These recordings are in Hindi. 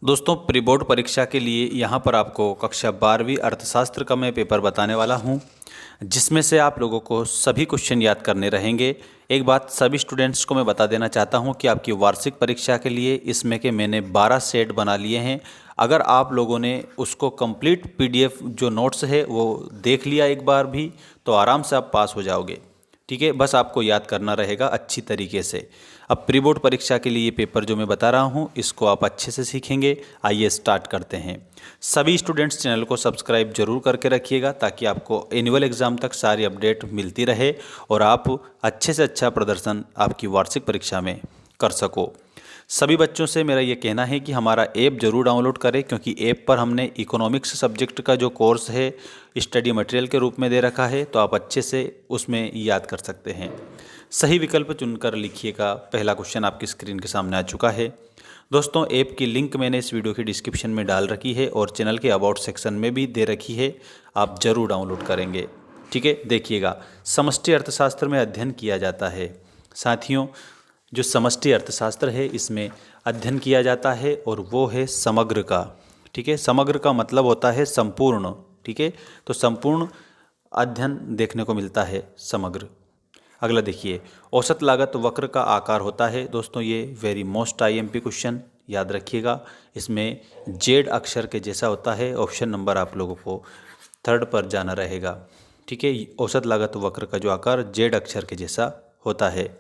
दोस्तों प्री बोर्ड परीक्षा के लिए यहाँ पर आपको कक्षा 12वीं अर्थशास्त्र का मैं पेपर बताने वाला हूँ, जिसमें से आप लोगों को सभी क्वेश्चन याद करने रहेंगे। एक बात सभी स्टूडेंट्स को मैं बता देना चाहता हूँ कि आपकी वार्षिक परीक्षा के लिए इसमें के मैंने 12 सेट बना लिए हैं। अगर आप लोगों ने उसको कंप्लीट पीडीएफ जो नोट्स है वो देख लिया एक बार भी, तो आराम से आप पास हो जाओगे। ठीक है, बस आपको याद करना रहेगा अच्छी तरीके से। अब प्री बोर्ड परीक्षा के लिए ये पेपर जो मैं बता रहा हूँ इसको आप अच्छे से सीखेंगे। आइए स्टार्ट करते हैं। सभी स्टूडेंट्स चैनल को सब्सक्राइब जरूर करके रखिएगा ताकि आपको एनुअल एग्ज़ाम तक सारी अपडेट मिलती रहे और आप अच्छे से अच्छा प्रदर्शन आपकी वार्षिक परीक्षा में कर सको। सभी बच्चों से मेरा ये कहना है कि हमारा ऐप ज़रूर डाउनलोड करें, क्योंकि ऐप पर हमने इकोनॉमिक्स सब्जेक्ट का जो कोर्स है स्टडी मटेरियल के रूप में दे रखा है, तो आप अच्छे से उसमें याद कर सकते हैं। सही विकल्प चुनकर लिखिएगा। पहला क्वेश्चन आपकी स्क्रीन के सामने आ चुका है। दोस्तों ऐप की लिंक मैंने इस वीडियो की डिस्क्रिप्शन में डाल रखी है और चैनल के अबाउट सेक्शन में भी दे रखी है, आप ज़रूर डाउनलोड करेंगे। ठीक है, देखिएगा। समष्टि अर्थशास्त्र में अध्ययन किया जाता है। साथियों, जो समष्टि अर्थशास्त्र है इसमें अध्ययन किया जाता है और वो है समग्र का। ठीक है, समग्र का मतलब होता है संपूर्ण। ठीक है, तो संपूर्ण अध्ययन देखने को मिलता है समग्र। अगला देखिए, औसत लागत वक्र का आकार होता है। दोस्तों ये वेरी मोस्ट आईएमपी क्वेश्चन याद रखिएगा। इसमें जेड अक्षर के जैसा होता है। ऑप्शन नंबर आप लोगों को 3rd पर जाना रहेगा। ठीक है, औसत लागत वक्र का जो आकार जेड अक्षर के जैसा होता है।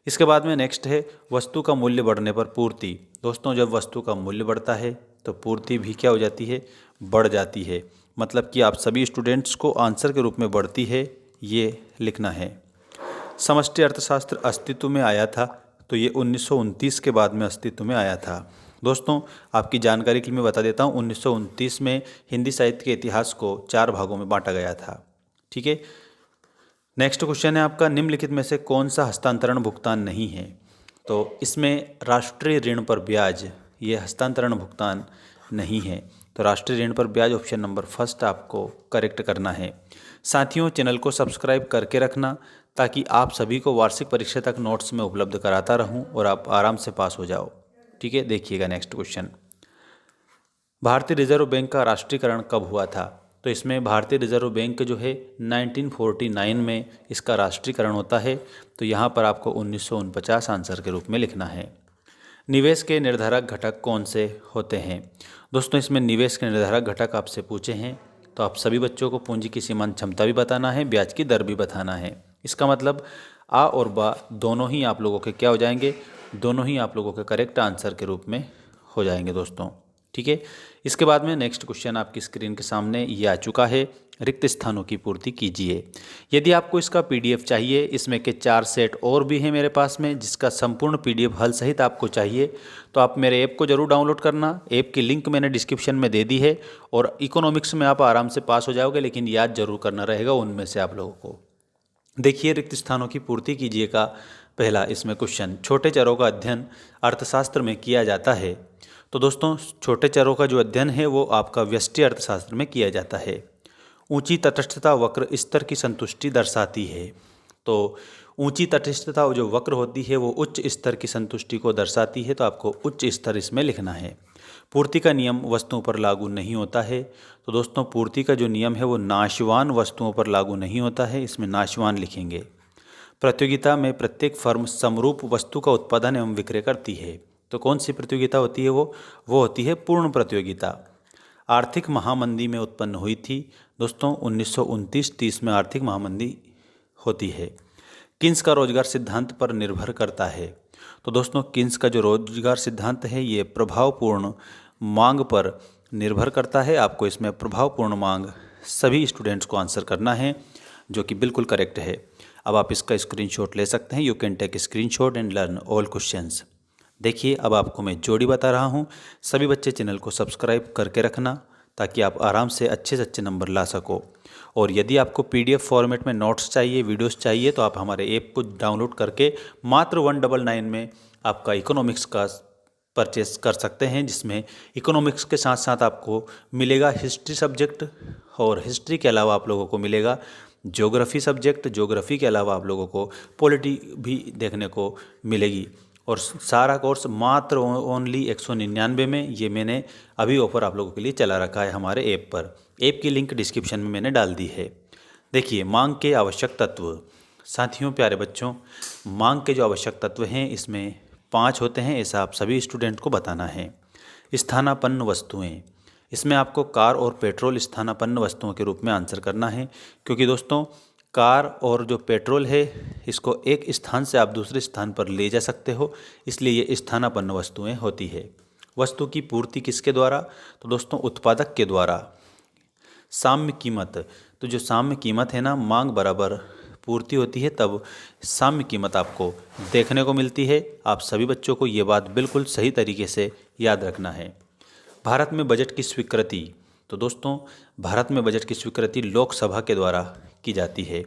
इसके बाद में नेक्स्ट है वस्तु का मूल्य बढ़ने पर पूर्ति। दोस्तों जब वस्तु का मूल्य बढ़ता है तो पूर्ति भी क्या हो जाती है, बढ़ जाती है। मतलब कि आप सभी स्टूडेंट्स को आंसर के रूप में बढ़ती है ये लिखना है। समष्टि अर्थशास्त्र अस्तित्व में आया था तो ये 1929 के बाद में अस्तित्व में आया था। दोस्तों आपकी जानकारी के लिए मैं बता देता हूँ, 1929 में हिंदी साहित्य के इतिहास को 4 भागों में बांटा गया था। ठीक है, नेक्स्ट क्वेश्चन है आपका, निम्नलिखित में से कौन सा हस्तांतरण भुगतान नहीं है। तो इसमें राष्ट्रीय ऋण पर ब्याज ये हस्तांतरण भुगतान नहीं है। तो राष्ट्रीय ऋण पर ब्याज ऑप्शन नंबर 1 आपको करेक्ट करना है। साथियों चैनल को सब्सक्राइब करके रखना ताकि आप सभी को वार्षिक परीक्षा तक नोट्स में उपलब्ध कराता रहूं और आप आराम से पास हो जाओ। ठीक है, देखिएगा नेक्स्ट क्वेश्चन, भारतीय रिजर्व बैंक का राष्ट्रीयकरण कब हुआ था। तो इसमें भारतीय रिजर्व बैंक जो है 1949 में इसका राष्ट्रीयकरण होता है। तो यहाँ पर आपको 1949 आंसर के रूप में लिखना है। निवेश के निर्धारक घटक कौन से होते हैं। दोस्तों इसमें निवेश के निर्धारक घटक आपसे पूछे हैं तो आप सभी बच्चों को पूंजी की सीमांत क्षमता भी बताना है, ब्याज की दर भी बताना है। इसका मतलब आ और बा दोनों ही आप लोगों के क्या हो जाएंगे, दोनों ही आप लोगों के करेक्ट आंसर के रूप में हो जाएंगे दोस्तों। ठीक है, इसके बाद में नेक्स्ट क्वेश्चन आपकी स्क्रीन के सामने ये आ चुका है, रिक्त स्थानों की पूर्ति कीजिए। यदि आपको इसका पीडीएफ चाहिए, इसमें के 4 सेट और भी हैं मेरे पास में, जिसका संपूर्ण पीडीएफ हल सहित आपको चाहिए तो आप मेरे ऐप को जरूर डाउनलोड करना। ऐप की लिंक मैंने डिस्क्रिप्शन में दे दी है और इकोनॉमिक्स में आप आराम से पास हो जाओगे, लेकिन याद जरूर करना रहेगा उनमें से आप लोगों को। देखिए, रिक्त स्थानों की पूर्ति कीजिए का पहला इसमें क्वेश्चन, छोटे चरों का अध्ययन अर्थशास्त्र में किया जाता है। तो दोस्तों छोटे चरों का जो अध्ययन है वो आपका व्यष्टि अर्थशास्त्र में किया जाता है। ऊंची तटस्थता वक्र स्तर की संतुष्टि दर्शाती है। तो ऊंची तटस्थता जो वक्र होती है वो उच्च स्तर की संतुष्टि को दर्शाती है, तो आपको उच्च स्तर इसमें लिखना है। पूर्ति का नियम वस्तुओं पर लागू नहीं होता है। तो दोस्तों पूर्ति का जो नियम है वो नाशवान वस्तुओं पर लागू नहीं होता है, इसमें नाशवान लिखेंगे। प्रतियोगिता में प्रत्येक फर्म समरूप वस्तु का उत्पादन एवं विक्रय करती है। तो कौन सी प्रतियोगिता होती है वो होती है पूर्ण प्रतियोगिता। आर्थिक महामंदी में उत्पन्न हुई थी। दोस्तों 1929-30 में आर्थिक महामंदी होती है। किन्स का रोजगार सिद्धांत पर निर्भर करता है। तो दोस्तों किन्स का जो रोजगार सिद्धांत है ये प्रभावपूर्ण मांग पर निर्भर करता है। आपको इसमें प्रभावपूर्ण मांग सभी स्टूडेंट्स को आंसर करना है, जो कि बिल्कुल करेक्ट है। अब आप इसका स्क्रीनशॉट ले सकते हैं। You can take screenshot and learn all questions. देखिए अब आपको मैं जोड़ी बता रहा हूँ। सभी बच्चे चैनल को सब्सक्राइब करके रखना ताकि आप आराम से अच्छे नंबर ला सको। और यदि आपको पीडीएफ फॉर्मेट में नोट्स चाहिए, वीडियोस चाहिए, तो आप हमारे ऐप को डाउनलोड करके मात्र 199 में आपका इकोनॉमिक्स का परचेस कर सकते हैं, जिसमें इकोनॉमिक्स के साथ साथ आपको मिलेगा हिस्ट्री सब्जेक्ट और हिस्ट्री के अलावा आप लोगों को मिलेगा ज्योग्राफी सब्जेक्ट। ज्योग्राफी के अलावा आप लोगों को पॉलिटी भी देखने को मिलेगी और सारा कोर्स मात्र ओनली 199 में। ये मैंने अभी ऑफ़र आप लोगों के लिए चला रखा है हमारे ऐप पर। ऐप की लिंक डिस्क्रिप्शन में मैंने डाल दी है। देखिए, मांग के आवश्यक तत्व। साथियों, प्यारे बच्चों, मांग के जो आवश्यक तत्व हैं इसमें 5 होते हैं, ऐसा आप सभी स्टूडेंट को बताना है। स्थानापन्न वस्तुएं, इसमें आपको कार और पेट्रोल स्थानापन्न वस्तुओं के रूप में आंसर करना है, क्योंकि दोस्तों कार और जो पेट्रोल है इसको एक स्थान से आप दूसरे स्थान पर ले जा सकते हो, इसलिए ये स्थानापन्न वस्तुएं होती है। वस्तु की पूर्ति किसके द्वारा? तो दोस्तों उत्पादक के द्वारा। साम्य कीमत, तो जो साम्य कीमत है ना, मांग बराबर पूर्ति होती है तब साम्य कीमत आपको देखने को मिलती है। आप सभी बच्चों को ये बात बिल्कुल सही तरीके से याद रखना है। भारत में बजट की स्वीकृति, तो दोस्तों भारत में बजट की स्वीकृति लोकसभा के द्वारा की जाती है।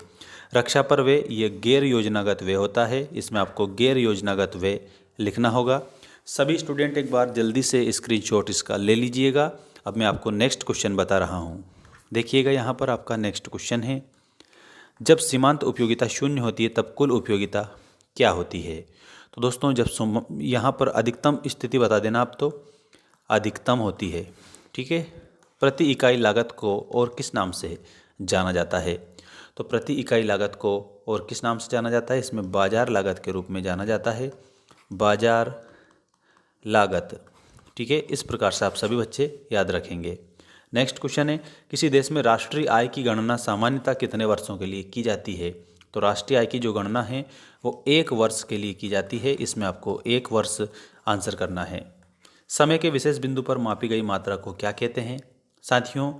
रक्षा पर व्यय, ये गैर योजनागत व्यय होता है, इसमें आपको गैर योजनागत व्यय लिखना होगा। सभी स्टूडेंट एक बार जल्दी से स्क्रीनशॉट इसका ले लीजिएगा। अब मैं आपको नेक्स्ट क्वेश्चन बता रहा हूँ। देखिएगा, यहाँ पर आपका नेक्स्ट क्वेश्चन है, जब सीमांत उपयोगिता शून्य होती है तब कुल उपयोगिता क्या होती है? तो दोस्तों जब यहाँ पर अधिकतम स्थिति बता देना आप, तो अधिकतम होती है, ठीक है। प्रति इकाई लागत को और किस नाम से जाना जाता है? तो प्रति इकाई लागत को और किस नाम से जाना जाता है? इसमें बाजार लागत के रूप में जाना जाता है, बाजार लागत, ठीक है। इस प्रकार से आप सभी बच्चे याद रखेंगे। नेक्स्ट क्वेश्चन है, किसी देश में राष्ट्रीय आय की गणना सामान्यतः कितने वर्षों के लिए की जाती है? तो राष्ट्रीय आय की जो गणना है वो 1 वर्ष के लिए की जाती है, इसमें आपको 1 वर्ष आंसर करना है। समय के विशेष बिंदु पर मापी गई मात्रा को क्या कहते हैं? साथियों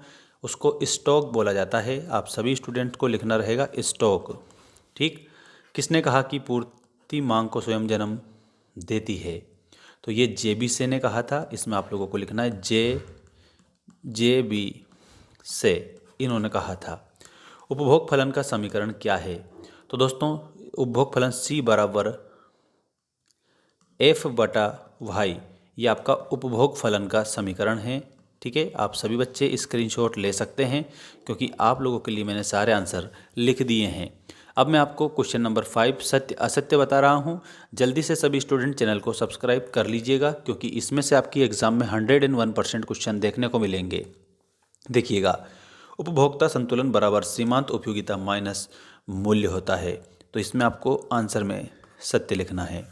उसको स्टॉक बोला जाता है। आप सभी स्टूडेंट को लिखना रहेगा स्टॉक, ठीक। किसने कहा कि पूर्ति मांग को स्वयं जन्म देती है? तो ये JB से ने कहा था, इसमें आप लोगों को लिखना है JB से, इन्होंने कहा था। उपभोग फलन का समीकरण क्या है? तो दोस्तों उपभोग फलन C बराबर F/Y, ये आपका उपभोग फलन का समीकरण है, ठीक है। आप सभी बच्चे स्क्रीनशॉट ले सकते हैं, क्योंकि आप लोगों के लिए मैंने सारे आंसर लिख दिए हैं। अब मैं आपको क्वेश्चन नंबर 5 सत्य असत्य बता रहा हूं। जल्दी से सभी स्टूडेंट चैनल को सब्सक्राइब कर लीजिएगा, क्योंकि इसमें से आपकी एग्जाम में 101% क्वेश्चन देखने को मिलेंगे। देखिएगा, उपभोक्ता संतुलन बराबर सीमांत उपयोगिता माइनस मूल्य होता है, तो इसमें आपको आंसर में सत्य लिखना है।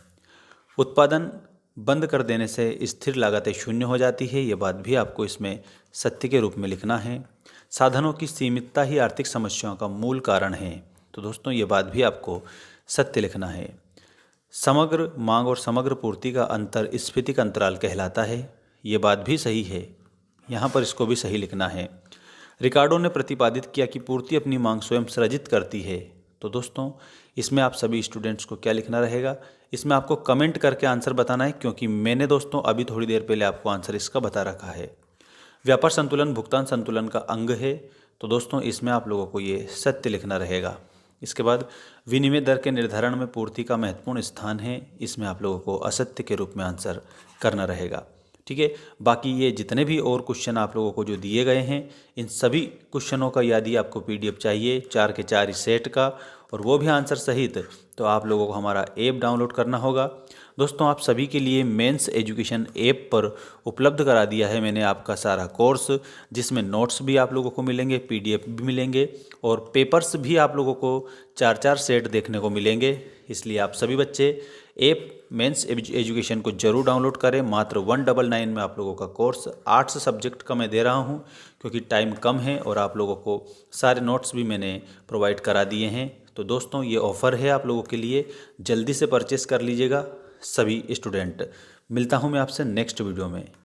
उत्पादन बंद कर देने से स्थिर लागतें शून्य हो जाती है, ये बात भी आपको इसमें सत्य के रूप में लिखना है। साधनों की सीमितता ही आर्थिक समस्याओं का मूल कारण है, तो दोस्तों ये बात भी आपको सत्य लिखना है। समग्र मांग और समग्र पूर्ति का अंतर स्फीतिक अंतराल कहलाता है, ये बात भी सही है, यहाँ पर इसको भी सही लिखना है। रिकार्डो ने प्रतिपादित किया कि पूर्ति अपनी मांग स्वयं सृजित करती है, तो दोस्तों इसमें आप सभी स्टूडेंट्स को क्या लिखना रहेगा? इसमें आपको कमेंट करके आंसर बताना है, क्योंकि मैंने दोस्तों अभी थोड़ी देर पहले आपको आंसर इसका बता रखा है। व्यापार संतुलन भुगतान संतुलन का अंग है, तो दोस्तों इसमें आप लोगों को ये सत्य लिखना रहेगा। इसके बाद विनिमय दर के निर्धारण में पूर्ति का महत्वपूर्ण स्थान है, इसमें आप लोगों को असत्य के रूप में आंसर करना रहेगा, ठीक है। बाकी ये जितने भी और क्वेश्चन आप लोगों को जो दिए गए हैं, इन सभी क्वेश्चनों का यदि आपको PDF चाहिए 4 के 4 सेट का, और वो भी आंसर सहित, तो आप लोगों को हमारा ऐप डाउनलोड करना होगा। दोस्तों आप सभी के लिए मेंस एजुकेशन ऐप पर उपलब्ध करा दिया है मैंने आपका सारा कोर्स, जिसमें नोट्स भी आप लोगों को मिलेंगे, PDF भी मिलेंगे, और पेपर्स भी आप लोगों को 4-4 सेट देखने को मिलेंगे। इसलिए आप सभी बच्चे ऐप मेंस एजुकेशन को जरूर डाउनलोड करें। मात्र 199 में आप लोगों का कोर्स 8 सब्जेक्ट का मैं दे रहा हूं, क्योंकि टाइम कम है और आप लोगों को सारे नोट्स भी मैंने प्रोवाइड करा दिए हैं। तो दोस्तों ये ऑफ़र है आप लोगों के लिए, जल्दी से परचेस कर लीजिएगा सभी स्टूडेंट। मिलता हूं मैं आपसे नेक्स्ट वीडियो में।